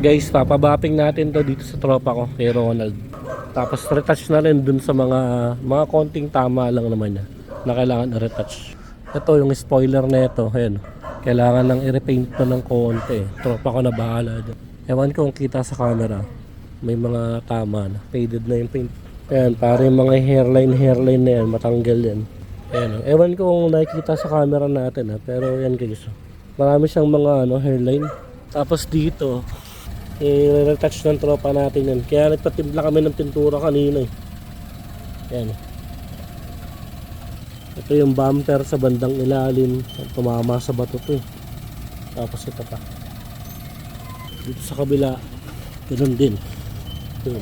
Guys, papabapping natin to dito sa tropa ko, kay Ronald. Tapos retouch na rin dun sa mga konting tama lang naman niya na kailangan i-retouch. Ito yung spoiler na ito, ayan. Kailangan lang i-repaint pa ng konti. Tropa ko na bahala dyan. Ewan ko kung kita sa camera, may mga tama na, faded na yung paint. Ayan, para yung mga hairline na yan, matanggal yan. Ayan, ewan ko kung nakikita sa camera natin ha, pero yan guys. Marami siyang mga hairline. Tapos dito, i-retouch ng tropa natin yan. Kaya nagpatimpla kami ng pintura kanina eh. Ayan. Ito yung bumper sa bandang ilalim. Tumama sa bato to eh. Tapos ito pa. Dito sa kabila, ganoon din. Ayan.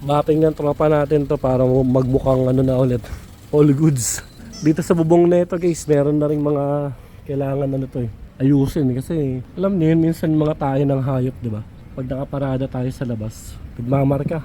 Mapping ng tropa natin to para magmukhang na ulit. All goods. Dito sa bubong na ito guys, meron na rin mga kailangan to eh. Ayusin kasi alam niyo yun, minsan mga tayo ng hayop, di ba? Pag nakaparada tayo sa labas, nagmamarka.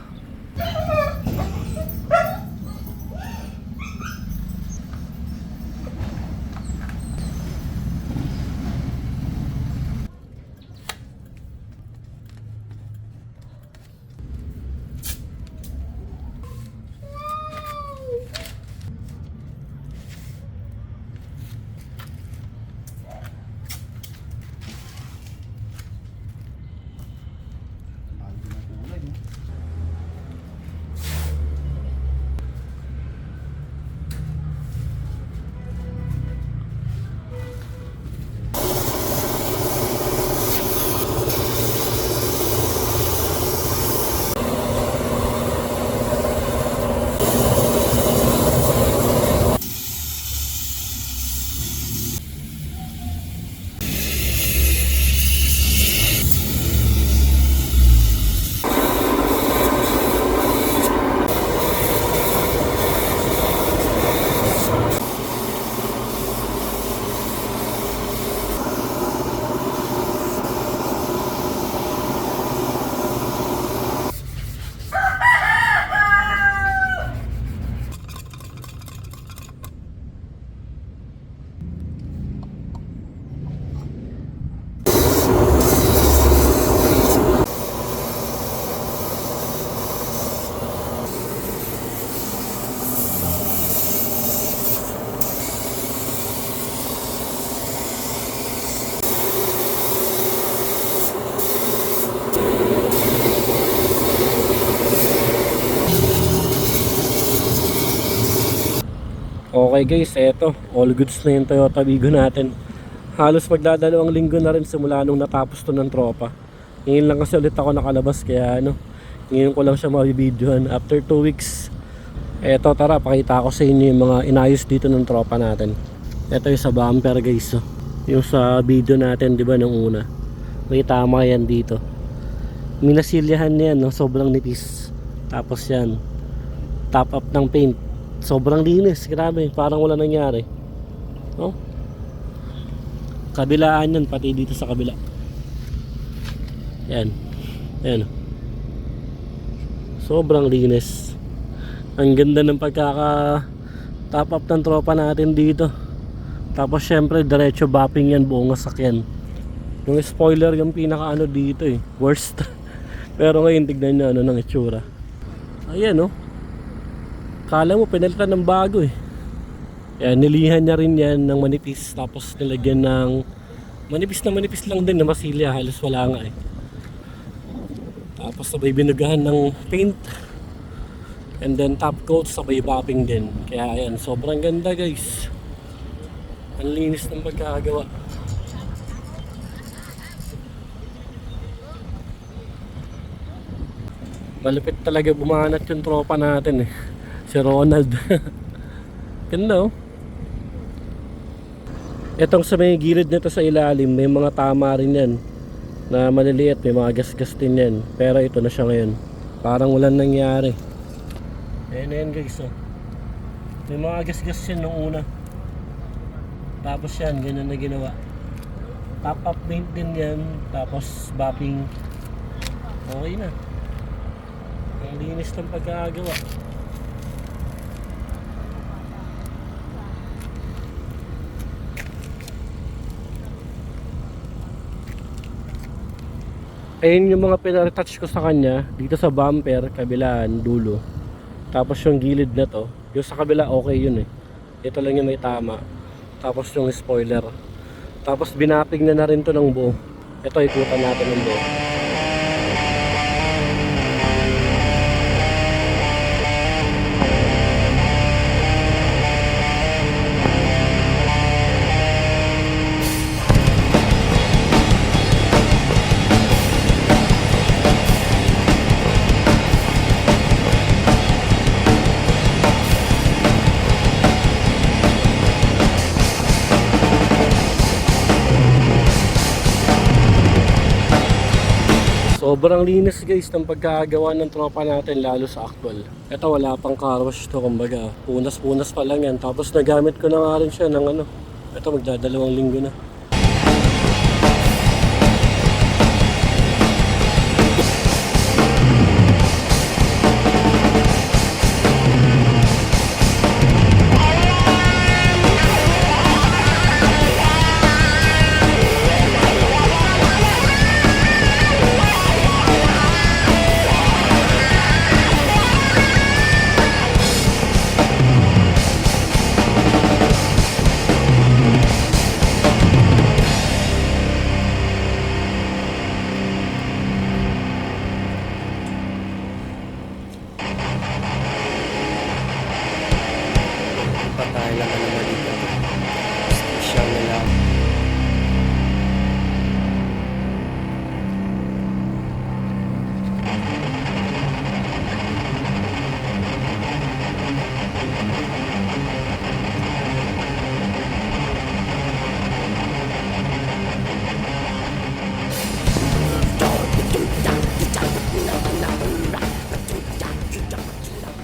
Okay guys, eto, all goods na yung Toyota Vigo natin. Halos magdadalawang linggo na rin simula nung natapos to ng tropa. Ngayon lang kasi ulit ako nakalabas, kaya ngayon ko lang siya mabibidyohan after 2 weeks. Eto, tara, pakita ko sa inyo yung mga inayos dito ng tropa natin. Eto yung sa bumper guys, yung sa video natin, di ba, nung una. May tama yan dito. Minasilyahan yan, sobrang nipis. Tapos yan, top up ng paint. Sobrang linis, grabe, parang wala nangyari. Kabilaan yan, pati dito sa kabila. Yan. Yan. Sobrang linis. Ang ganda ng pagkaka top up ng tropa natin dito. Tapos syempre diretso bapping yan, buong sasakyan. Yung spoiler yung pinaka dito eh, worst. Pero ngayon tignan nyo ng itsura. Ayan kala mo pinalitan ng bago eh. Yan, nilihan niya rin yan ng manipis. Tapos nilagyan ng manipis lang din na masilya. Halos wala nga eh. Tapos sabay binugahan ng paint. And then top coat, sabay bapping din. Kaya ayan, sobrang ganda guys. Ang linis ng pagkakagawa. Malupit talaga bumanat yung tropa natin eh, si Ronald. Ganda Itong sa may gilid nito sa ilalim, may mga tama rin yan na maliliit, may mga gas-gas din yan. Pero ito na siya ngayon, parang walang nangyari. Ayan guys may mga gas-gas yan nung una. Tapos yan, ganyan na ginawa. Top up paint din yan. Tapos bapping. Okay na. Ang linis ng pagkagawa. Ayun yung mga pinaretouch ko sa kanya dito sa bumper, kabilaan, dulo. Tapos yung gilid na to, yung sa kabila okay yun eh. Ito lang yung may tama. Tapos yung spoiler. Tapos binapig na rin to ng buo. Ito ikutan natin ng buo. Sobrang linis guys ng pagkagawa ng tropa natin lalo sa actual. Ito wala pang car wash to kumbaga. Punas-punas pa lang yan. Tapos nagamit ko na nga rin siya ng ano. Ito magdadalawang linggo na. Patay lang na naman dito. Special na lang.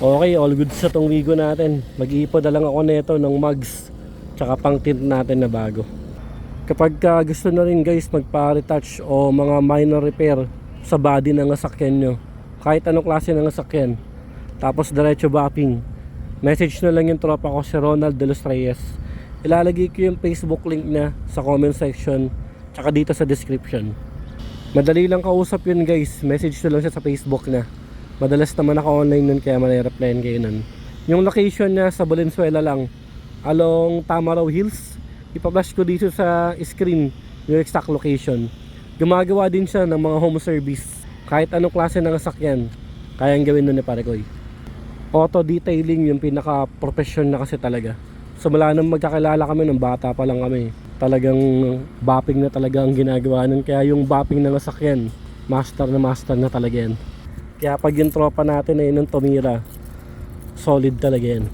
Okay, all good sa tong Wigo natin. Mag-iipod na lang ako nito ng mugs tsaka pang tint natin na bago. Kapag gusto na rin guys magpa-retouch o mga minor repair sa body ng sasakyan nyo, kahit anong klase ng sasakyan, tapos diretso bapping, message na lang yung tropa ko si Ronald De Los Reyes. Ilalagay ko yung Facebook link niya sa comment section tsaka dito sa description. Madali lang kausap yun guys, message na lang siya sa Facebook na. Madalas naman ako online nun kaya manay-replyan kayo nun. Yung location niya sa Valenzuela lang, along Tamaraw Hills. Ipabash ko dito sa screen yung exact location. Gumagawa din siya ng mga home service. Kahit anong klase ng sasakyan, kayang gawin nun ni Parekoy. Auto detailing yung pinaka-profession na kasi talaga. So mula nang magkakilala kami, ng bata pa lang kami, talagang bopping na talaga ang ginagawa nun. Kaya yung bopping ng sasakyan, master na talaga yan. Kaya pag yung tropa natin ay nung tumira, solid talaga yan.